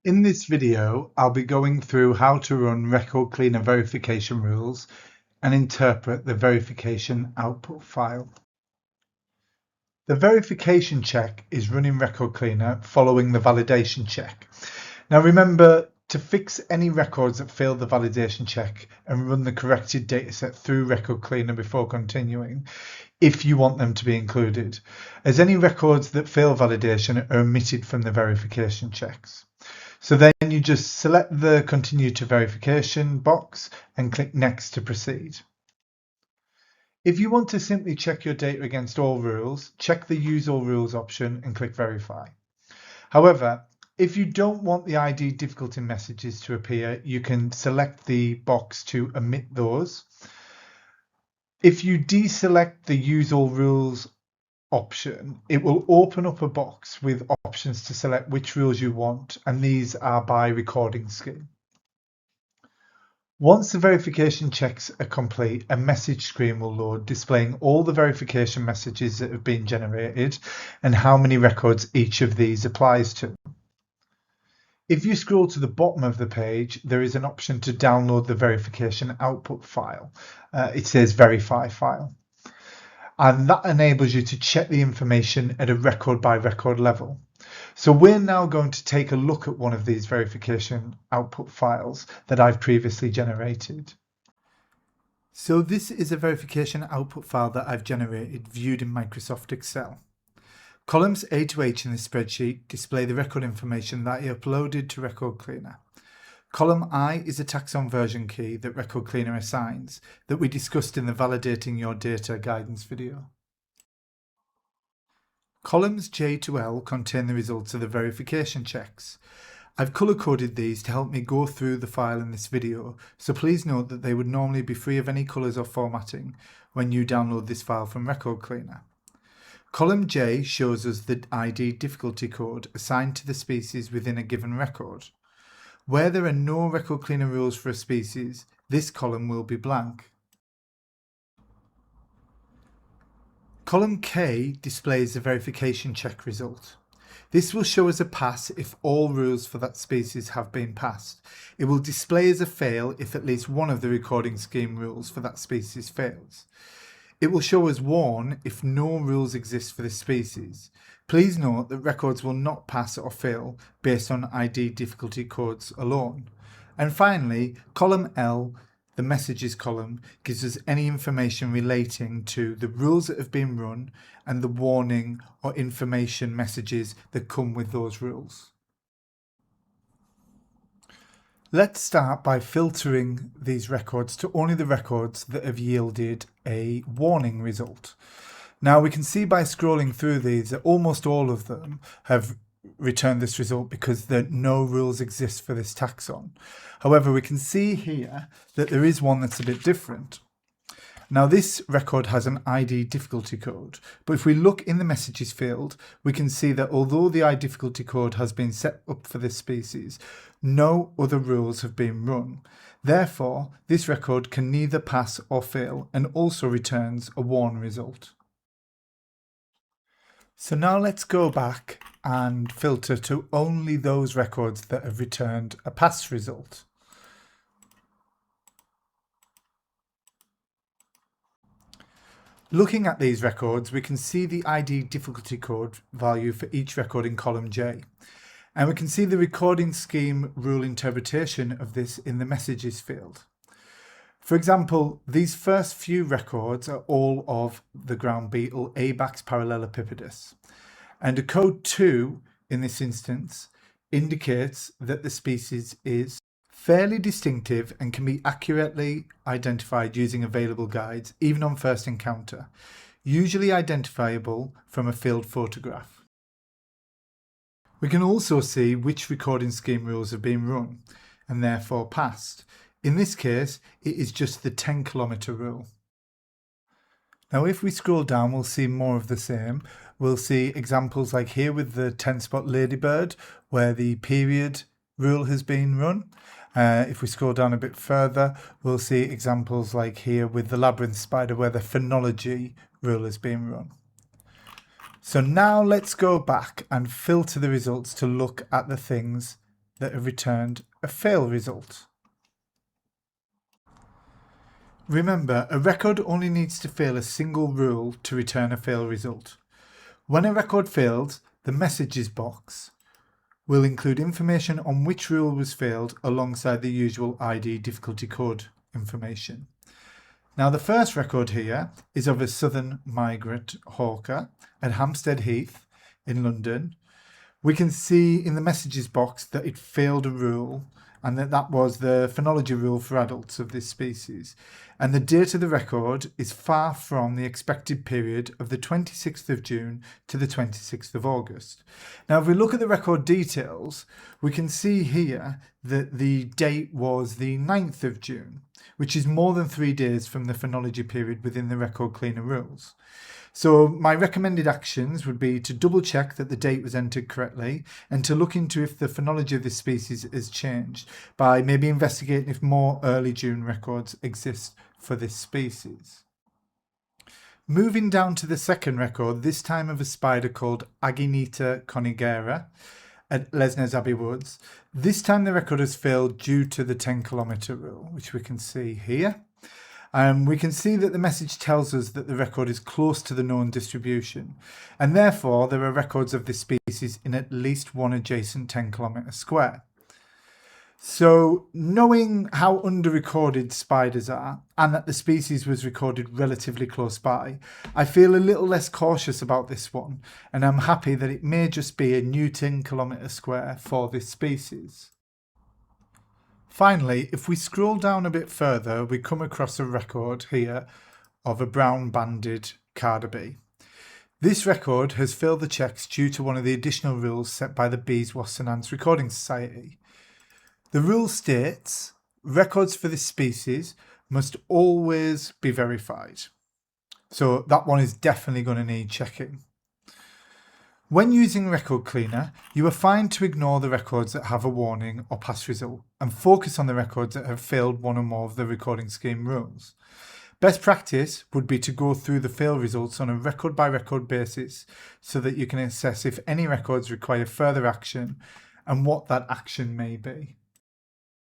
In this video, I'll be going through how to run Record Cleaner verification rules and interpret the verification output file. The verification check is running Record Cleaner following the validation check. Now remember to fix any records that fail the validation check and run the corrected dataset through Record Cleaner before continuing, if you want them to be included, as any records that fail validation are omitted from the verification checks. So then you just select the Continue to Verification box and click Next to proceed. If you want to simply check your data against all rules, check the Use All Rules option and click Verify. However, if you don't want the ID difficulty messages to appear, you can select the box to omit those. If you deselect the Use All Rules option, it will open up a box with options to select which rules you want, and these are by recording scheme. Once the verification checks are complete, a message screen will load displaying all the verification messages that have been generated and how many records each of these applies to. If you scroll to the bottom of the page, there is an option to download the verification output file. It says Verify file. And that enables you to check the information at a record by record level. So we're now going to take a look at one of these verification output files that I've previously generated. So this is a verification output file that I've generated viewed in Microsoft Excel. Columns A to H in the spreadsheet display the record information that I uploaded to Record Cleaner. Column I is a taxon version key that Record Cleaner assigns that we discussed in the Validating Your Data guidance video. Columns J to L contain the results of the verification checks. I've color-coded these to help me go through the file in this video, so please note that they would normally be free of any colors or formatting when you download this file from Record Cleaner. Column J shows us the ID difficulty code assigned to the species within a given record. Where there are no Record Cleaner rules for a species, this column will be blank. Column K displays the verification check result. This will show as a pass if all rules for that species have been passed. It will display as a fail if at least one of the recording scheme rules for that species fails. It will show as worn if no rules exist for this species. Please note that records will not pass or fail based on ID difficulty codes alone. And finally, column L, the messages column, gives us any information relating to the rules that have been run and the warning or information messages that come with those rules. Let's start by filtering these records to only the records that have yielded a warning result. Now we can see by scrolling through these that almost all of them have returned this result because no rules exist for this taxon. However, we can see here that there is one that's a bit different. Now this record has an ID difficulty code, but if we look in the messages field, we can see that although the ID difficulty code has been set up for this species, no other rules have been run. Therefore, this record can neither pass or fail and also returns a warn result. So now let's go back and filter to only those records that have returned a pass result. Looking at these records, we can see the ID difficulty code value for each record in column J. And we can see the recording scheme rule interpretation of this in the messages field. For example, these first few records are all of the ground beetle Abax parallelepipedus. And a code 2 in this instance indicates that the species is fairly distinctive and can be accurately identified using available guides, even on first encounter, usually identifiable from a field photograph. We can also see which recording scheme rules have been run and therefore passed. In this case, it is just the 10-kilometer rule. Now if we scroll down, we'll see more of the same. We'll see examples like here with the 10-spot ladybird, where the period rule has been run. If we scroll down a bit further, we'll see examples like here with the labyrinth spider, where the phonology rule has been run. So now let's go back and filter the results to look at the things that have returned a fail result. Remember, a record only needs to fail a single rule to return a fail result. When a record fails, the messages box will include information on which rule was failed alongside the usual ID difficulty code information. Now, the first record here is of a southern migrant hawker at Hampstead Heath in London. We can see in the messages box that it failed a rule, and that was the phenology rule for adults of this species. And the date of the record is far from the expected period of the 26th of June to the 26th of August. Now, if we look at the record details, we can see here that the date was the 9th of June, which is more than 3 days from the phenology period within the Record Cleaner rules. So my recommended actions would be to double check that the date was entered correctly and to look into if the phenology of this species has changed by maybe investigating if more early June records exist for this species. Moving down to the second record, this time of a spider called Agineta conigera at Lesnes Abbey Woods. This time the record has failed due to the 10-kilometre rule, which we can see here. We can see that the message tells us that the record is close to the known distribution, and therefore there are records of this species in at least one adjacent 10-kilometre square. So, knowing how under-recorded spiders are, and that the species was recorded relatively close by, I feel a little less cautious about this one, and I'm happy that it may just be a new 10-kilometre square for this species. Finally, if we scroll down a bit further, we come across a record here of a brown-banded carder. This record has failed the checks due to one of the additional rules set by the Bees, Wasps and Ants Recording Society. The rule states, records for this species must always be verified. So that one is definitely going to need checking. When using Record Cleaner, you are fine to ignore the records that have a warning or pass result and focus on the records that have failed one or more of the recording scheme rules. Best practice would be to go through the fail results on a record-by-record basis so that you can assess if any records require further action and what that action may be.